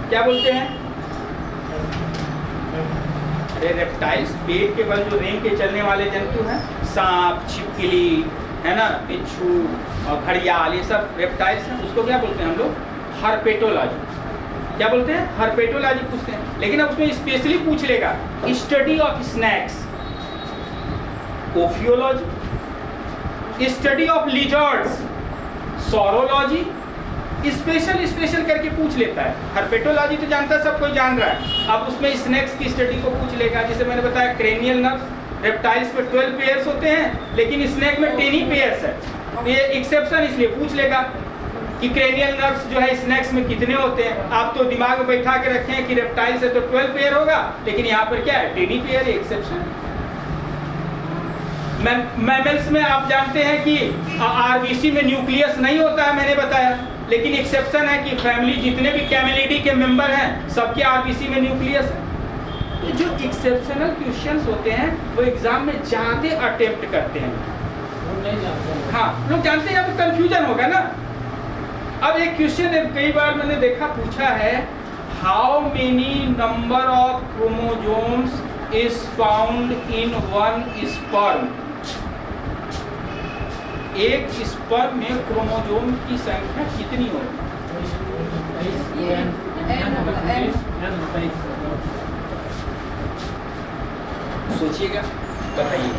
क्या बोलते हैं, अरे रेप्टाइल्स पेट के बल जो रेंग के चलने वाले जंतु हैं, सांप, छिपकली, है ना, बिच्छू और घड़ियाल, ये सब रेप्टाइल्स हैं। उसको क्या बोलते हैं हम लोग, हर्पेटोलॉजी। क्या बोलते हैं, हर्पेटोलॉजी पूछते हैं। लेकिन अब उसमें स्पेशली पूछ लेगा study of snacks, ओफियोलॉजी। Study of lizards, saurology. Special करके पूछ लेता है। हर्पेटोलॉजी तो जानता है, सब कोई जान रहा है। अब उसमें स्नैक्स की स्टडी को पूछ लेगा, जैसे मैंने बताया क्रेनियल नर्व, रेप्टाइल्स में 12 पेयर्स होते हैं, लेकिन स्नैक में 10 ही पेयर्स है। ये एक्सेप्शन इसलिए पूछ लेगा कि क्रेनियल नर्व्स जो है स्नैक्स में कितने होते हैं। आप तो दिमाग में बैठा के रखे हैं कि रेप्टाइल्स है तो 12 पेयर होगा, लेकिन यहाँ पर क्या है, 10 ही पेयर, एक्सेप्शन। मैमल्स में आप जानते हैं कि आरबीसी में न्यूक्लियस नहीं होता है, मैंने बताया, लेकिन एक्सेप्शन है कि फैमिली जितने भी कैमेलिडी के मेंबर हैं सबके आरबीसी में न्यूक्लियस है। तो जो एक्सेप्शनल क्वेश्चंस होते हैं वो एग्जाम में ज़्यादा अटेम्प्ट करते हैं। हाँ, लोग जानते हैं, यहाँ पे कंफ्यूजन होगा ना। अब एक क्वेश्चन कई बार मैंने देखा पूछा है, how many number of chromosomes is found in one sperm. एक स्पर्म में क्रोमोसोम की संख्या कितनी होगी? सोचिएगा, बताइए,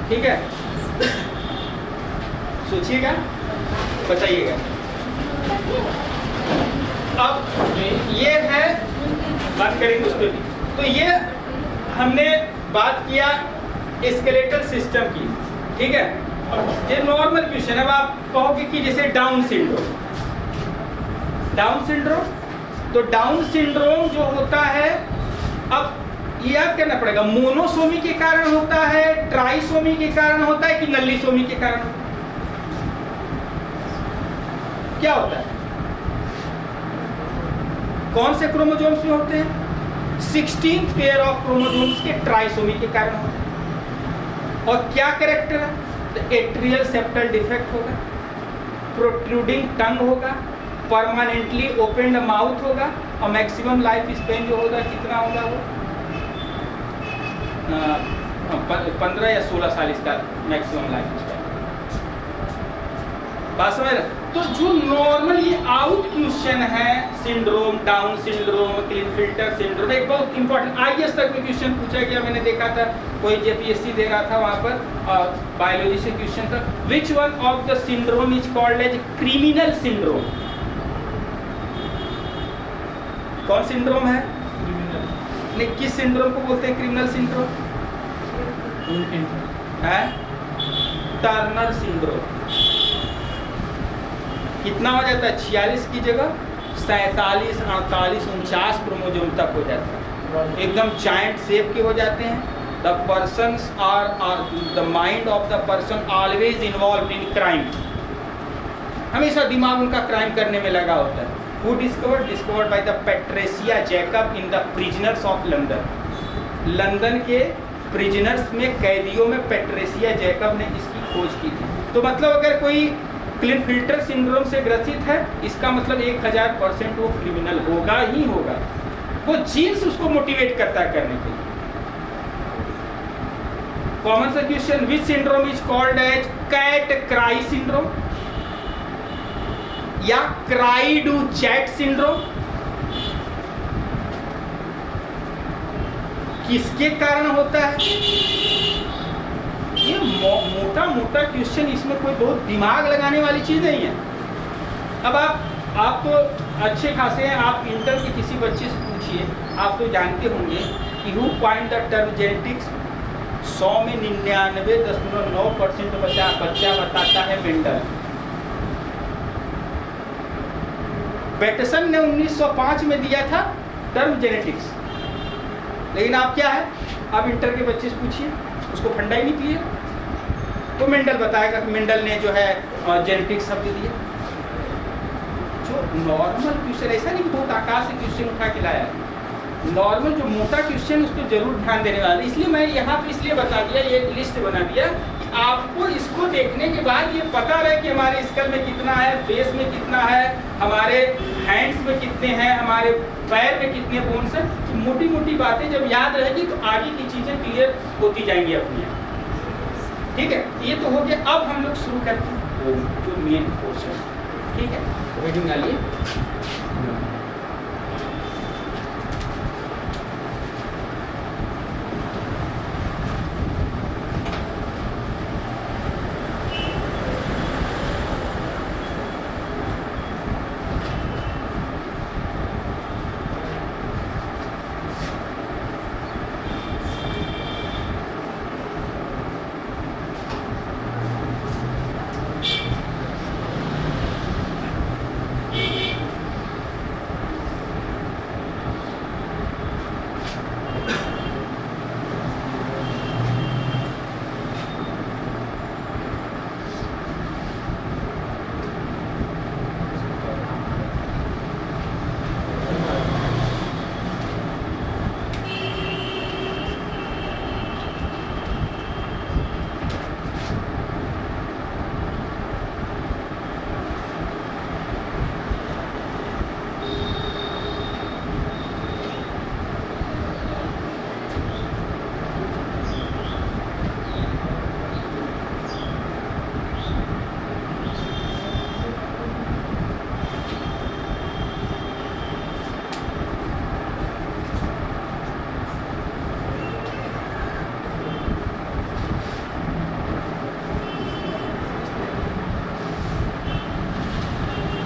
ठीक है, सोचिएगा, बताइएगा। अब ये है, बात करेंगे उस पर भी। तो ये हमने बात किया स्केलेटल सिस्टम की, ठीक है। अब ये नॉर्मल क्वेश्चन है। अब आप कहोगे कि जैसे डाउन सिंड्रोम, तो डाउन सिंड्रोम जो होता है, अब ये याद करना पड़ेगा, मोनोसोमी के कारण होता है, ट्राइसोमी के कारण होता है कि नल्लीसोमी के कारण होता है? क्या होता है? कौन से क्रोमोसोम्स में होते हैं? 16 पेयर ऑफ क्रोमोसोम्स के ट्राइसोमी के कारण होता है। और क्या कैरेक्टर है? एट्रियल सेप्टल डिफेक्ट होगा, प्रोट्रूडिंग टंग होगा, परमानेंटली ओपनड माउथ होगा, और मैक्सिमम लाइफ स्पेन जो होगा कितना होगा वो 15 या 16 साल इसका मैक्सिमम लाइफ स्पेन। बात समझ रहे? तो जो नॉर्मल ये आउट क्वेश्चन है, सिंड्रोम, डाउन सिंड्रोम, क्लिनफिल्टर सिंड्रोम, एक बहुत इंपॉर्टेंट आईएएस तक में क्वेश्चन पूछा गया, मैंने देखा था कोई जेपीएससी दे रहा था वहां पर, बायोलॉजी से क्वेश्चन था, which one of the syndrome is called as criminal syndrome? कौन सिंड्रोम है? नहीं, किस सिंड्रोम को बोलते हैं क्रिमिनल सिंड्रोम? है टर्नर सिंड्रोम। कितना हो जाता है? 46 की जगह 47, 48, 49 क्रोमोसोम तक हो जाता है, एकदम जायंट शेप के हो जाते हैं। The persons are the mind of the person always involve in crime, हमेशा दिमाग उनका क्राइम करने में लगा होता है। Who discovered by the Patricia Jacob in the prisoners of London? London के प्रिजनर्स में, कैदियों में पैट्रिसिया जैकब ने इसकी खोज की थी। तो मतलब अगर कोई क्लिनफिल्टर सिंड्रोम से ग्रसित है, इसका मतलब 1000% वो क्रिमिनल होगा ही होगा। वो जीन्स उसको मोटिवेट करता है करने के लिए। कॉमन सा question, which syndrome is called as cat cry syndrome या क्राई डू चैट सिंड्रोम? किसके कारण होता है? ये मोटा मोटा क्वेश्चन, इसमें कोई बहुत दिमाग लगाने वाली चीज नहीं है। अब आप तो अच्छे खासे हैं, आप इंटर के किसी बच्चे से पूछिए, आप तो जानते होंगे कि who point the term genetics, 100 में 99.9% बच्चा बताता है मेंडल। पेटरसन ने 1905 में दिया था टर्म जेनेटिक्स, लेकिन आप क्या है, आप इंटर के बच्चे से पूछिए, उसको फंडा ही नहीं क्लियर। तो मेंडल बताएगा कि मेंडल ने जो है जेनेटिक्स शब्द दिया। जो नॉर्मल क्वेश्चन, ऐसा नहीं कि बहुत आकाश से क्वेश्चन उठा के लाया है, नॉर्मल जो मोटा क्वेश्चन उस पर जरूर ध्यान देने वाला। इसलिए मैं यहाँ पे इसलिए बता दिया, ये एक लिस्ट बना दिया कि आपको इसको देखने के बाद ये पता रहे कि हमारे स्कल में कितना है, फेस में कितना है, हमारे हैंड्स में कितने हैं, हमारे पैर में कितने बोन्स हैं। तो मोटी मोटी बातें जब याद रहेगी तो आगे की चीज़ें क्लियर होती जाएंगी अपनी। ठीक है, ये तो हो गया। अब हम लोग शुरू करते हैं जो मेन पोर्शन। ठीक है, रीडिंग डालिए।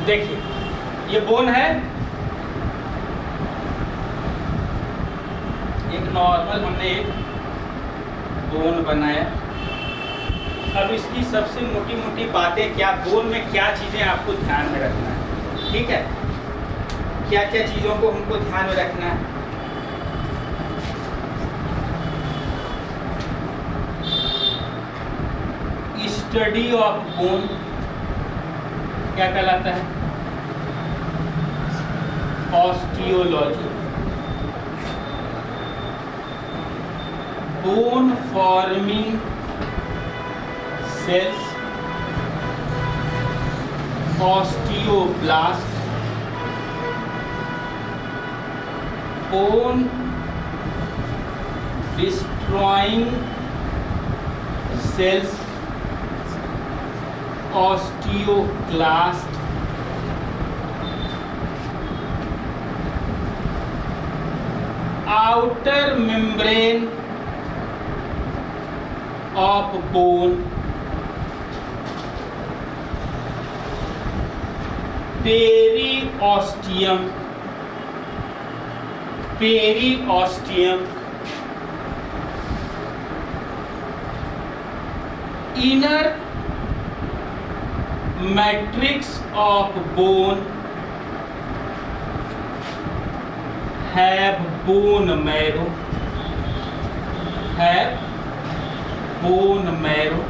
देखिए, ये बोन है, एक नॉर्मल हमने एक बोन बनाया। अब इसकी सबसे मोटी मोटी बातें क्या, बोन में क्या चीज़ें आपको ध्यान में रखना है। ठीक है, क्या क्या चीज़ों को हमको ध्यान में रखना है। स्टडी ऑफ बोन क्या कहलाता है? Osteology. Bone forming cells, osteoblast. Bone destroying cells, osteoclast. Outer membrane of bone, periosteum, periosteum. Inner matrix of bone have bone marrow, have bone marrow.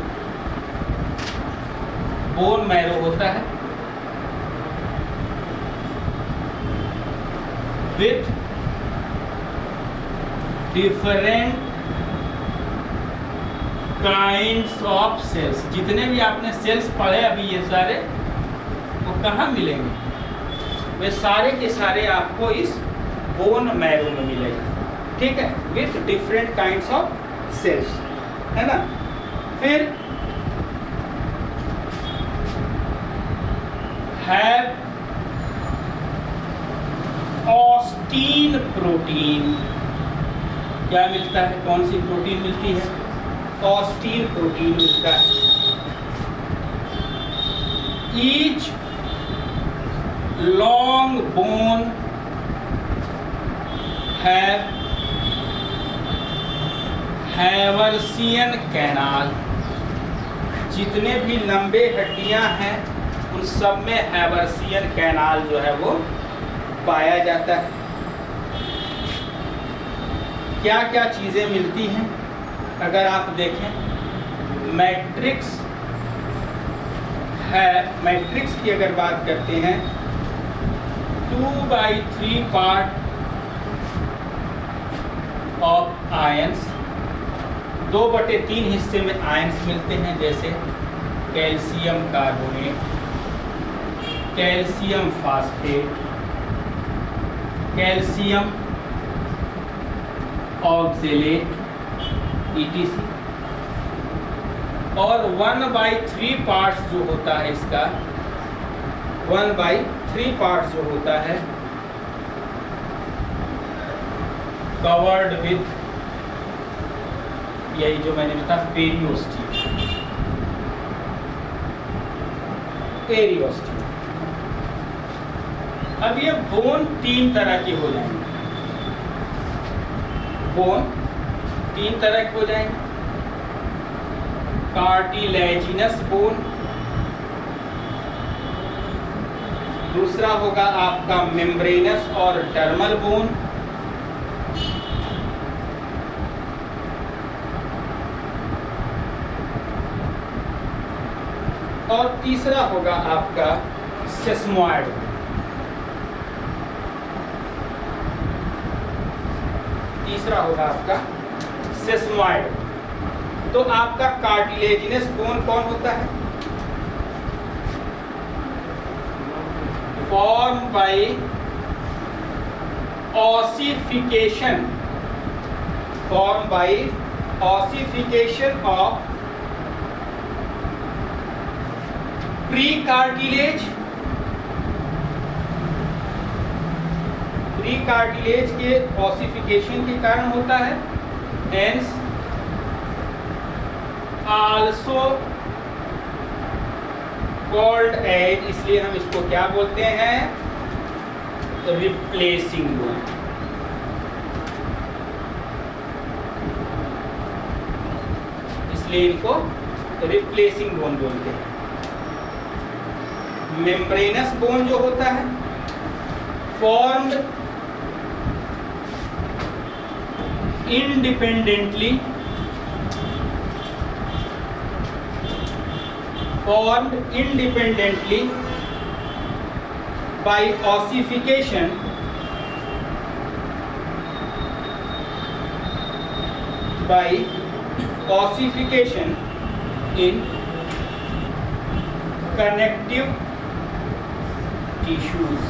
Bone marrow होता है with different kinds of cells. जितने भी आपने sales पढ़े अभी ये सारे, वो कहाँ मिलेंगे? वे सारे के सारे आपको इस बोन मैरो में मिलेगा, ठीक है, with different kinds of cells, है ना। फिर हैव ऑस्टीन प्रोटीन। क्या मिलता है? कौन सी प्रोटीन मिलती है? ऑस्टीन प्रोटीन मिलता है। Each long bone Haversian canal. जितने भी लंबे हड्डियां हैं उन सब में हैवर्सियन कैनाल जो है वो पाया जाता है। क्या क्या चीज़ें मिलती हैं अगर आप देखें? मैट्रिक्स है, मैट्रिक्स की अगर बात करते हैं 2/3 पार्ट ऑफ आयंस, 2/3 हिस्से में आयंस मिलते हैं, जैसे calcium carbonate, calcium phosphate, calcium oxalate ETC। और 1/3 पार्ट्स जो होता है इसका, 1/3 पार्ट्स जो होता है कवर्ड विथ, यही जो मैंने बताया पेरियोस्टियम, पेरियोस्टियम। अब ये बोन 3 तरह के हो जाएंगे, बोन 3 तरह के हो जाएंगे। कार्टिलेजिनस बोन, दूसरा होगा आपका मेम्ब्रेनस और डर्मल बोन, और तीसरा होगा आपका सेस्मोइड। तीसरा होगा आपका सेस्मोइड। तो आपका कार्टिलेजिनस बोन कौन होता है? Form by ossification, form by ossification of pre cartilage, pre cartilage के ऑसिफिकेशन के कारण होता है। हेंस आल्सो कॉल्ड एज, इसलिए हम इसको क्या बोलते हैं? Replacing bone. इसलिए इनको रिप्लेसिंग बोन बोलते हैं। मेम्ब्रेनस बोन जो होता है formed independently formed independently by ossification in connective tissues।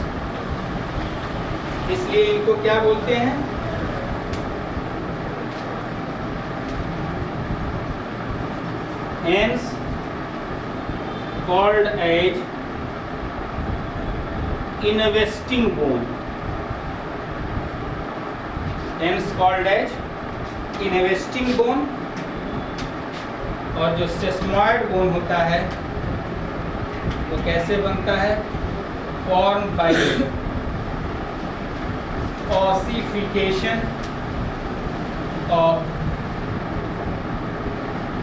इसलिए इनको क्या बोलते हैं? Hence called as investing bone। Hence called as investing bone। और जो सेस्मॉइड बोन होता है वो कैसे बनता है? Form by ossification of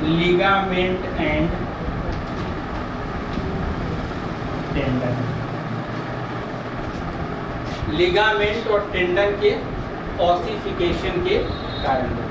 ligament and tendon. Ligament और टेंडन के ऑसिफिकेशन के कारण बनता है।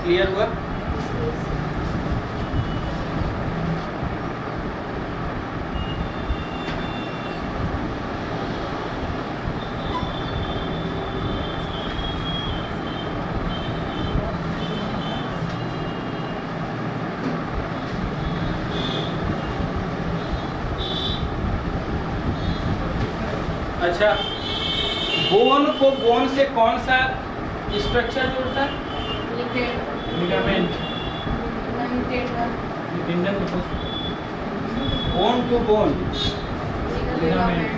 क्लियर हुआ? अच्छा, बोन को बोन से कौन सा स्ट्रक्चर जोड़ता है? Ligament tendon bone to bone. Ligament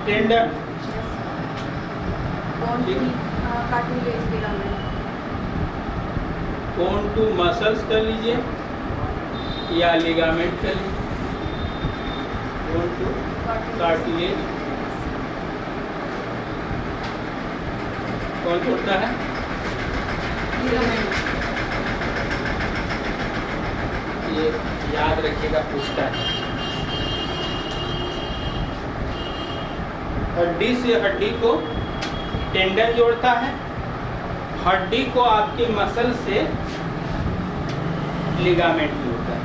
tendon bone to muscles कर लीजिए या लिगामेंट कर लीजिए। बोन टू कार्टिलेज कौन होता है? ये याद रखिएगा, पूछता है। हड्डी से हड्डी को टेंडन जोड़ता है, हड्डी को आपके मसल से लिगामेंट जोड़ता है।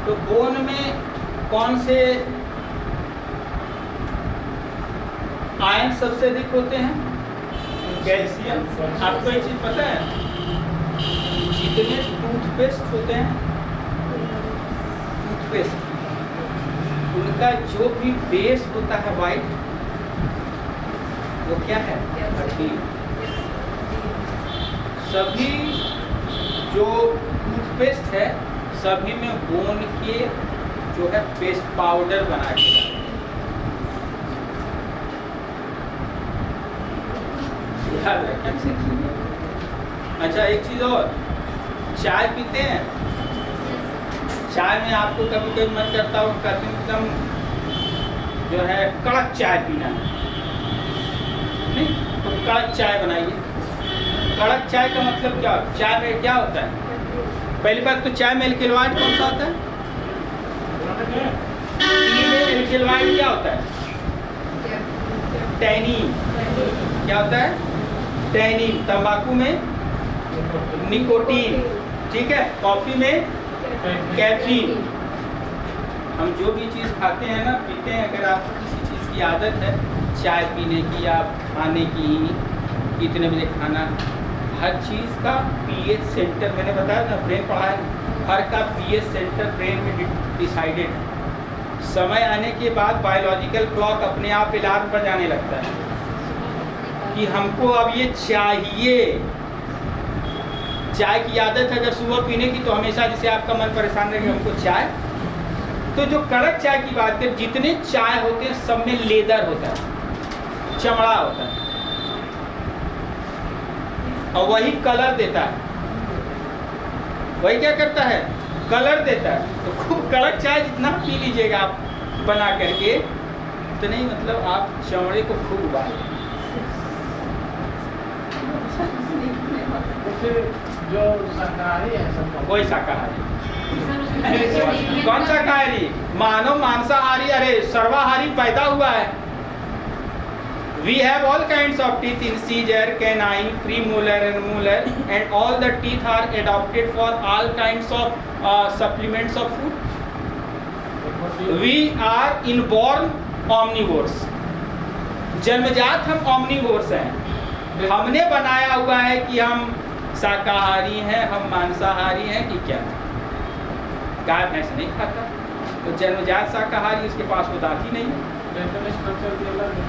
तो बोन में कौन से आयन सबसे अधिक होते हैं? कैल्शियम। आपको एक चीज पता है, जितने टूथपेस्ट होते हैं, टूथपेस्ट उनका जो भी बेस होता है वाइट, वो क्या है? हड्डी। सभी जो टूथपेस्ट है सभी में बोन के जो है पेस्ट पाउडर बना के याद रखें। अच्छा, एक चीज और, चाय पीते हैं, चाय में आपको कभी कभी मन करता हो कहते हैं एकदम जो है कड़क चाय पीना है, नहीं तो कड़क चाय बनाइए। कड़क चाय का मतलब क्या? चाय में क्या होता है? पहली बात तो चाय में एल्केलॉइड कौन सा होता है? टी में एल्केलॉइड क्या होता है? टैनिन। क्या होता है? टैनिन। तंबाकू में निकोटीन, ठीक है। कॉफी में कैफीन। हम जो भी चीज़ खाते हैं ना, पीते हैं, अगर आपको किसी चीज़ की आदत है, चाय पीने की या खाने की, कितने बजे खाना, हर चीज़ का पीएच सेंटर, मैंने बताया ना, ब्रेन पढ़ा है, हर का पीएच सेंटर ब्रेन में डिसाइडेड है। समय आने के बाद बायोलॉजिकल क्लॉक अपने आप अलार्म बजाने लगता है कि हमको अब ये चाहिए। चाय की आदत है अगर सुबह पीने की, तो हमेशा जैसे आपका मन परेशान रहेगा हमको चाय, तो जो कड़क चाय की बात करें, जितने चाय होते हैं सब में लेदर होता है, चमड़ा होता है, और वही कलर देता है। वही क्या करता है? कलर देता है। तो खूब कड़क चाय जितना पी लीजिएगा आप बना करके, तो नहीं मतलब आप चमड़े को खूब उबाल। जो शाकाहारी है सब कोई शाकाहारी कौन शाकाहारी? मानव मांसाहारी, अरे सर्वाहारी पैदा हुआ है। We have all kinds of teeth: incisor, canine, premolar and molar, and all the teeth are adapted for all kinds of supplements of food. We are inborn omnivores. जन्मजात हम omnivores हैं। हमने बनाया हुआ है कि हम शाकाहारी हैं, हम मांसाहारी हैं कि क्या? गाय भैंस नहीं खाता, तो जन्मजात शाकाहारी, उसके पास वो दांत ही नहीं है। डेंटल स्ट्रक्चर भी अलग है।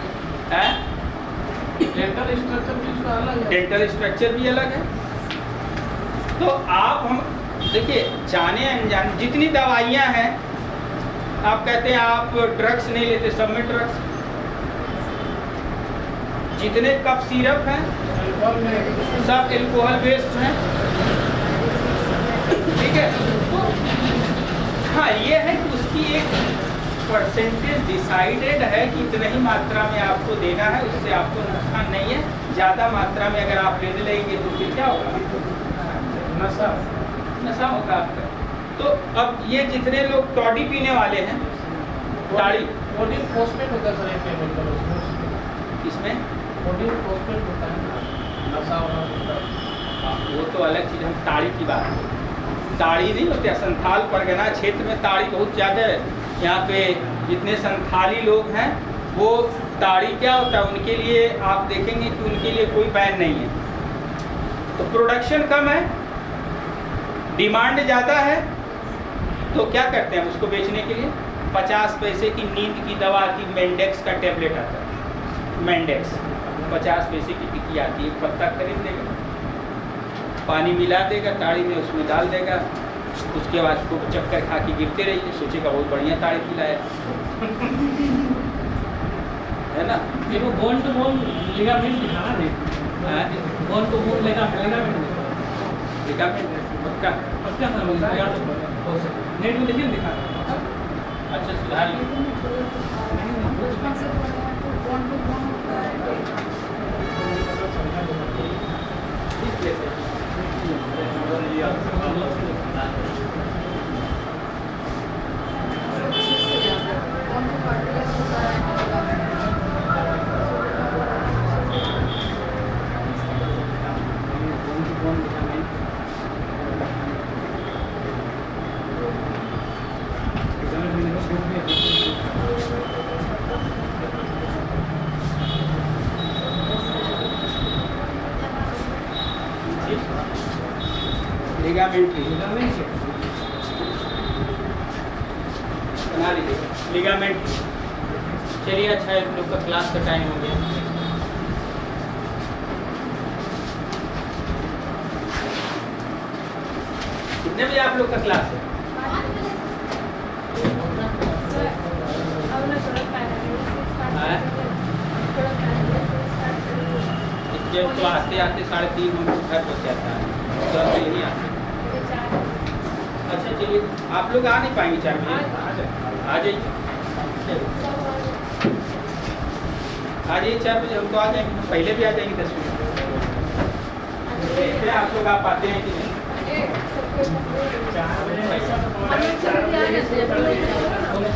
डेंटल स्ट्रक्चर भी उसका अलग है। डेंटल स्ट्रक्चर भी अलग है। तो आप हम देखिए, जाने अनजाने जितनी दवाइयाँ हैं, आप कहते हैं आप ड्रग्स नहीं लेते, सब में ड्रग्स। जितने कप सिरप हैं सब एल्कोहल बेस्ड हैं, ठीक है। तो हाँ, ये है कि उसकी एक परसेंटेज डिसाइडेड है कि इतनी ही मात्रा में आपको देना है, उससे आपको नुकसान नहीं है। ज़्यादा मात्रा में अगर आप ले लेंगे तो फिर क्या होगा? नशा होगा आपका। तो अब ये जितने लोग टॉडी पीने वाले हैं, ताड़ी, कोडिन फॉस्फेट होता है सर, एक केमिकल उसमें। इसमें कोडिन फॉस्फेट होता है, नशा होता है। वो तो अलग चीज़, हम ताड़ी की बात करें। ताड़ी नहीं होती, संथाल परगना क्षेत्र में ताड़ी बहुत ज़्यादा है। यहाँ पे जितने संथाली लोग हैं, वो ताड़ी क्या होता है उनके लिए, आप देखेंगे कि उनके लिए कोई बैन नहीं है। तो प्रोडक्शन कम है, डिमांड ज़्यादा है, तो क्या करते हैं उसको बेचने के लिए 50 पैसे की नींद की दवा की मेंडेक्स का टेबलेट आता है। मेंडेक्स 50 पैसे की टिक्की आती है, पत्ता खरीद लेगा, पानी मिला देगा ताड़ी में, उसमें डाल देगा, उसके बाद खूब चक्कर खा के गिरते रहिए, सोचेगा बहुत बढ़िया ताड़ी पिलाया है ना। ये वो बोन टू बोन लिगामेंट दिखाना नहीं, बोन टू बोन लिगामेंट पक्का पक्का सर, याद हो सकता नेट में देखिए दिखा। अच्छा सुधार ली। बचपन से पढ़ा है तो कौन टू कौन होता है? कौन टू कार्टिलेज होता है? लिगामेंट बना लीजिए, लिगामेंट। चलिए अच्छा है, लोग का क्लास का टाइम हो गया। कितने बजे आप लोग का क्लास है? जब तो आते आते 3:30 हम घर पहुँच जाता है, तो आप नहीं आते। अच्छा चलिए, आप लोग आ नहीं पाएंगे 4 बजे? आ जाइए, आ जाइए 4 बजे, हम तो आ जाएंगे, हम पहले भी आ जाएंगे 10 मिनट। देखते हैं आप लोग आ पाते हैं कि नहीं। हम लोग चले जाए ना,